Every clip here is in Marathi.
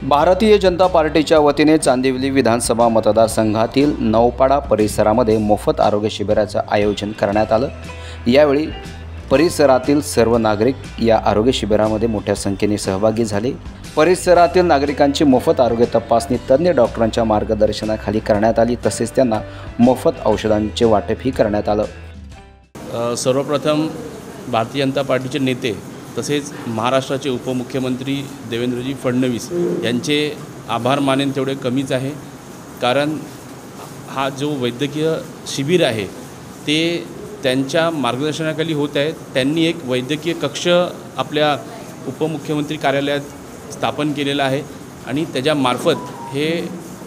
भारतीय जनता पार्टीच्या वतीने चांदिवली विधानसभा मतदारसंघातील नौपाडा परिसरामध्ये मोफत आरोग्य शिबिराचं आयोजन करण्यात आलं। यावेळी परिसरातील सर्व नागरिक या आरोग्य शिबिरामध्ये मोठ्या संख्येने सहभागी झाले। परिसरातील नागरिकांची मोफत आरोग्य तपासणी तज्ञ डॉक्टरांच्या मार्गदर्शनाखाली करण्यात आली, तसेच त्यांना मोफत औषधांचे वाटपही करण्यात आलं। सर्वप्रथम भारतीय जनता पार्टीचे नेते तसेच महाराष्ट्राचे उपमुख्यमंत्री देवेंद्रजी फडणवीस यांचे आभार मानेन तेवढे कमीच आहे, कारण हा जो वैद्यकीय शिबिर आहे ते त्यांच्या मार्गदर्शनाखाली होत आहे। त्यांनी एक वैद्यकीय कक्ष आपल्या उपमुख्यमंत्री कार्यालयात स्थापन केलेला आहे आणि त्याच्यामार्फत हे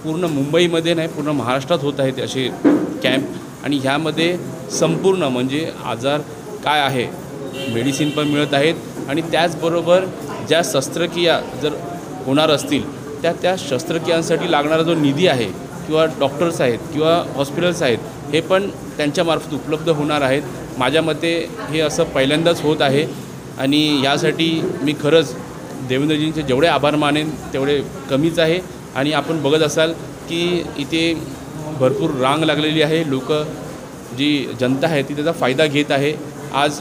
पूर्ण मुंबईमध्ये नाही पूर्ण महाराष्ट्रात होत आहेत असे कॅम्प। आणि ह्यामध्ये संपूर्ण म्हणजे आजार काय आहे मेडिसिन पण मिळत आहेत आणि त्याचबरोबर ज्या शस्त्रक्रिया जर होणार असतील त्या शस्त्रक्रियांसाठी लागणारा जो निधी आहे किंवा डॉक्टर्स आहेत किंवा हॉस्पिटल्स आहेत हे पण त्यांच्यामार्फत उपलब्ध होणार आहेत। माझ्या मते हे असं पहिल्यांदाच होत आहे आणि यासाठी मी खरंच देवेंद्रजींचे जेवढे आभार मानेन तेवढे कमीच आहे। आणि आपण बघत असाल की इथे भरपूर रांग लागलेली आहे, लोक जी जनता आहे ती त्याचा फायदा घेत आहे। आज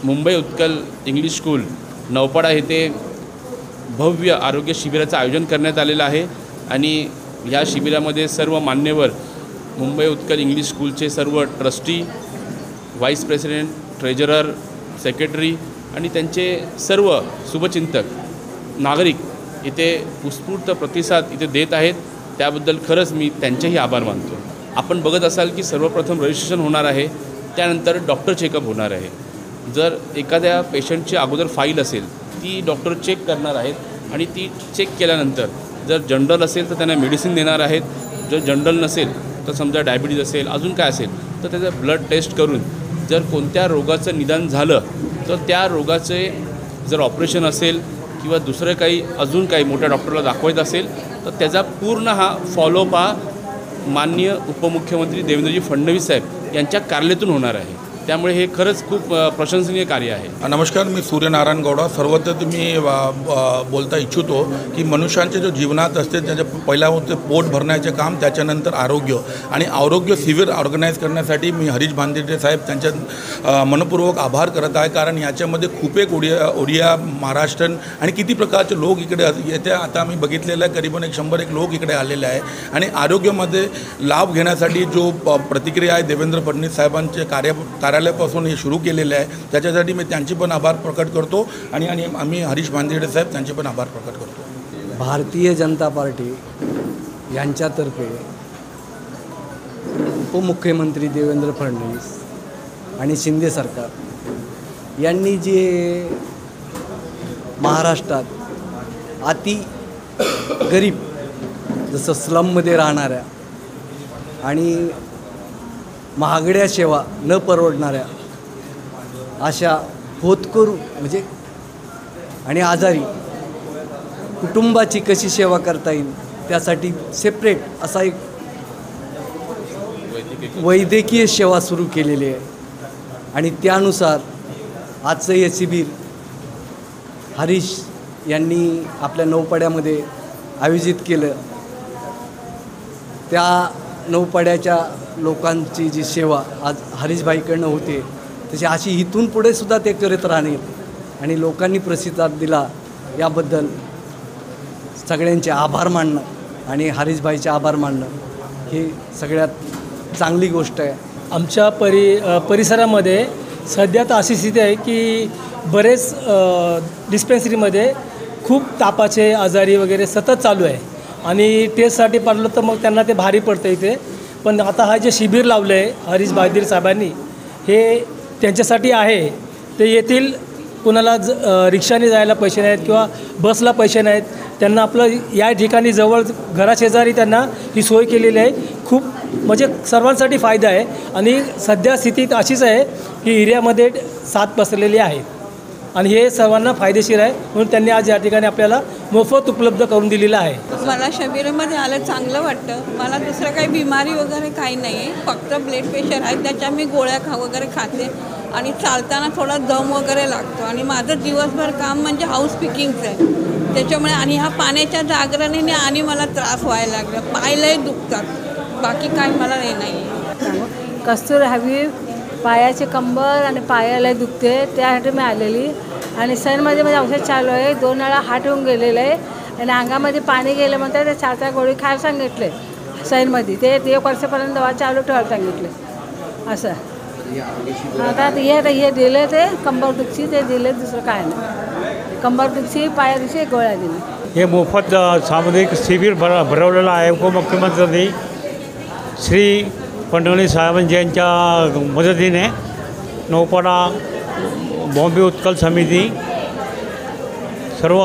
मुंबई उत्कल इंग्लिश स्कूल नौपाडा येथे भव्य आरोग्य शिबिराचं आयोजन करण्यात आलेलं आहे आणि या शिबिरामध्ये सर्व मान्यवर मुंबई उत्कल इंग्लिश स्कूलचे सर्व trustee, vice president, treasurer, secretary आणि त्यांचे सर्व शुभचिंतक नागरिक इथे उत्स्फूर्त प्रतिसाद इथे देत आहेत। त्याबद्दल खरंच मी त्यांचेही आभार मानतो। आपण बघत असाल की सर्वप्रथम रजिस्ट्रेशन होणार आहे, त्यानंतर डॉक्टर चेकअप होणार आहे। जर एखाद्या पेशंटची अगोदर फाईल असेल ती डॉक्टर चेक करणार आहेत आणि ती चेक केल्यानंतर जर जनरल असेल तर त्यांना मेडिसिन देणार आहेत, जर जनरल नसेल तर समजा डायबिटीज असेल अजून काय असेल तर त्याचं ब्लड टेस्ट करून जर कोणत्या रोगाचं निदान झालं तर त्या रोगाचे जर ऑपरेशन असेल किंवा दुसरं काही अजून काही मोठ्या डॉक्टरला दाखवायचं असेल तर त्याचा पूर्ण हा फॉलोअप हा माननीय उपमुख्यमंत्री देवेंद्रजी फडणवीस साहेब यांच्या कार्यालयातून होणार आहे। त्यामुळे हे खरंच खूप प्रशंसनीय कार्य आहे। नमस्कार, मी सूर्यनारायण गौडा। सर्वप्रथम मी बोलता इच्छितो की मनुष्यांच्या जो जीवनात असते त्याच्या पहिला होते पोट भरण्याचे काम, त्याच्यानंतर आरोग्य आणि आरोग्य शिबिर ऑर्गनाईज करण्यासाठी मी हरीश भांदेडे साहेब त्यांच्या मनपूर्वक आभार करत आहे, कारण याच्यामध्ये खूप एक ओडिया महाराष्ट्रन आणि किती प्रकारचे लोक इकडे येते। आता आम्ही बघितलेलं आहे करीबन 100 लोक इकडे आलेले आहे आणि आरोग्यामध्ये लाभ घेण्यासाठी जो प्रतिक्रिया आहे देवेंद्र फडणवीस साहेबांचे कार्यालयापासून हे सुरू केलेले आहे, त्याच्यासाठी मी त्यांचे पण आभार प्रकट करतो आणि आम्ही हरीश भांदेडे साहेब त्यांचे पण आभार प्रकट करतो। भारतीय जनता पार्टी यांच्यातर्फे उपमुख्यमंत्री देवेंद्र फडणवीस आणि शिंदे सरकार यांनी जे महाराष्ट्रात अति गरीब जसं स्लममध्ये राहणाऱ्या आणि महागड्या सेवा न परवडणाऱ्या अशा होतकरू म्हणजे आणि आजारी कुटुंबाची कशी सेवा करता येईल त्यासाठी सेपरेट असा एक वैद्यकीय सेवा सुरू केलेली आहे आणि त्यानुसार आजचं हे शिबिर हरीश यांनी आपल्या नौपाड्यामध्ये आयोजित केलं। त्या नौपाड्याच्या लोकांची जी सेवा आज हरीशभाईकडनं होते तशी अशी इथून पुढे सुद्धा ते करत राहतील आणि लोकांनी प्रतिसाद दिला याबद्दल सगळ्यांचे आभार मानणं आणि हरीशभाईचे आभार मानणं ही सगळ्यात चांगली गोष्ट आहे। आमच्या परिसरामध्ये सध्या तर अशी स्थिती आहे की बरेच डिस्पेन्सरीमध्ये खूप तापाचे आजारी वगैरे सतत चालू आहे आणि टेस्टसाठी पाठवलं तर मग त्यांना ते भारी पडतं इथे। पण आता हा जे शिबिर लावलं आहे हरीश भाईंदरे साहेबांनी हे त्यांच्यासाठी आहे। ते येथील कुणाला रिक्षाने जायला पैसे नाहीत किंवा बसला पैसे नाहीत, त्यांना आपलं या ठिकाणी जवळ घराशेजारी त्यांना ही सोय केलेली आहे। खूप म्हणजे सर्वांसाठी फायदा आहे आणि सध्या स्थितीत अशीच आहे की एरियामध्ये साथ पसरलेली आहे आणि हे सर्वांना फायदेशीर आहे, म्हणून त्यांनी आज या ठिकाणी आपल्याला मोफत उपलब्ध करून दिलेलं आहे। मला शिबिरामध्ये आलं चांगलं वाटतं। मला दुसरं काही बिमारी वगैरे काही नाही आहे, फक्त ब्लड प्रेशर आहे, त्याच्या मी गोळ्या वगैरे खाते आणि चालताना थोडा दम वगैरे लागतो आणि माझं दिवसभर काम म्हणजे हाऊस पिकिंगचं आहे। त्याच्यामुळे आणि ह्या पाण्याच्या जागरणीने आणि मला त्रास व्हायला लागला, पायलाही दुखतात, बाकी काय मला हे नाही आहे. कस्तुरी हवी, पायाचे कंबर आणि पायाला दुखते, त्यासाठी मी आलेली. आणि सणमध्ये माझे औषध चालू आहे, 2 वेळा हात होऊन गेलेलं आहे आणि अंगामध्ये पाणी गेलं म्हणतात, ते 4 गोळी खायला सांगितले सणमध्ये. ते 1 वर्षापर्यंत दवा चालू ठेवायला सांगितले असं. आता हे दिले, ते कंबर दुखी ते दिले, दुसरं काय नाही. कंबर दुखी, पाया दुखी गोळ्या दिली. हे मोफत सामुदायिक शिबिर भरवलेलं आहे उपमुख्यमंत्री श्री फडणवीस साहेबांच्या यांच्या मदतीने. नौपाडा बॉम्बे उत्कल समिती सर्व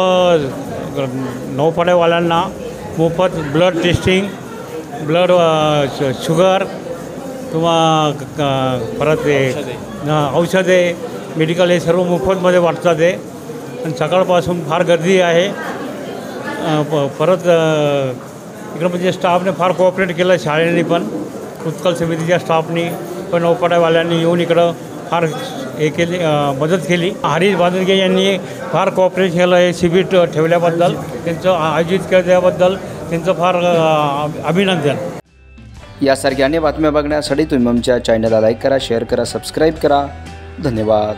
नौपाड्यावाल्यांना मोफत ब्लड टेस्टिंग, ब्लड शुगर किंवा परत ते औषधे, मेडिकल हे सर्व मोफतमध्ये वाटतात ते. आणि सकाळपासून फार गर्दी आहे. परत इकडं म्हणजे स्टाफने फार कोऑपरेट केलं, शाळेने पण, उत्कल समितीच्या स्टाफनी पण, नौपाड्यावाल्यांनी येऊन इकडं फार हे केली, मदत केली. हरीश बांदुरगे यांनी फार कोऑपरेट केलं हे शिबिर ठेवल्याबद्दल, त्यांचं आयोजित केल्याबद्दल त्यांचं फार अभिनंदन. यासारख्या अन्य बातम्या बघण्यासाठी तुम्ही आमच्या चॅनलला लाईक करा, शेअर करा, सबस्क्राईब करा. धन्यवाद.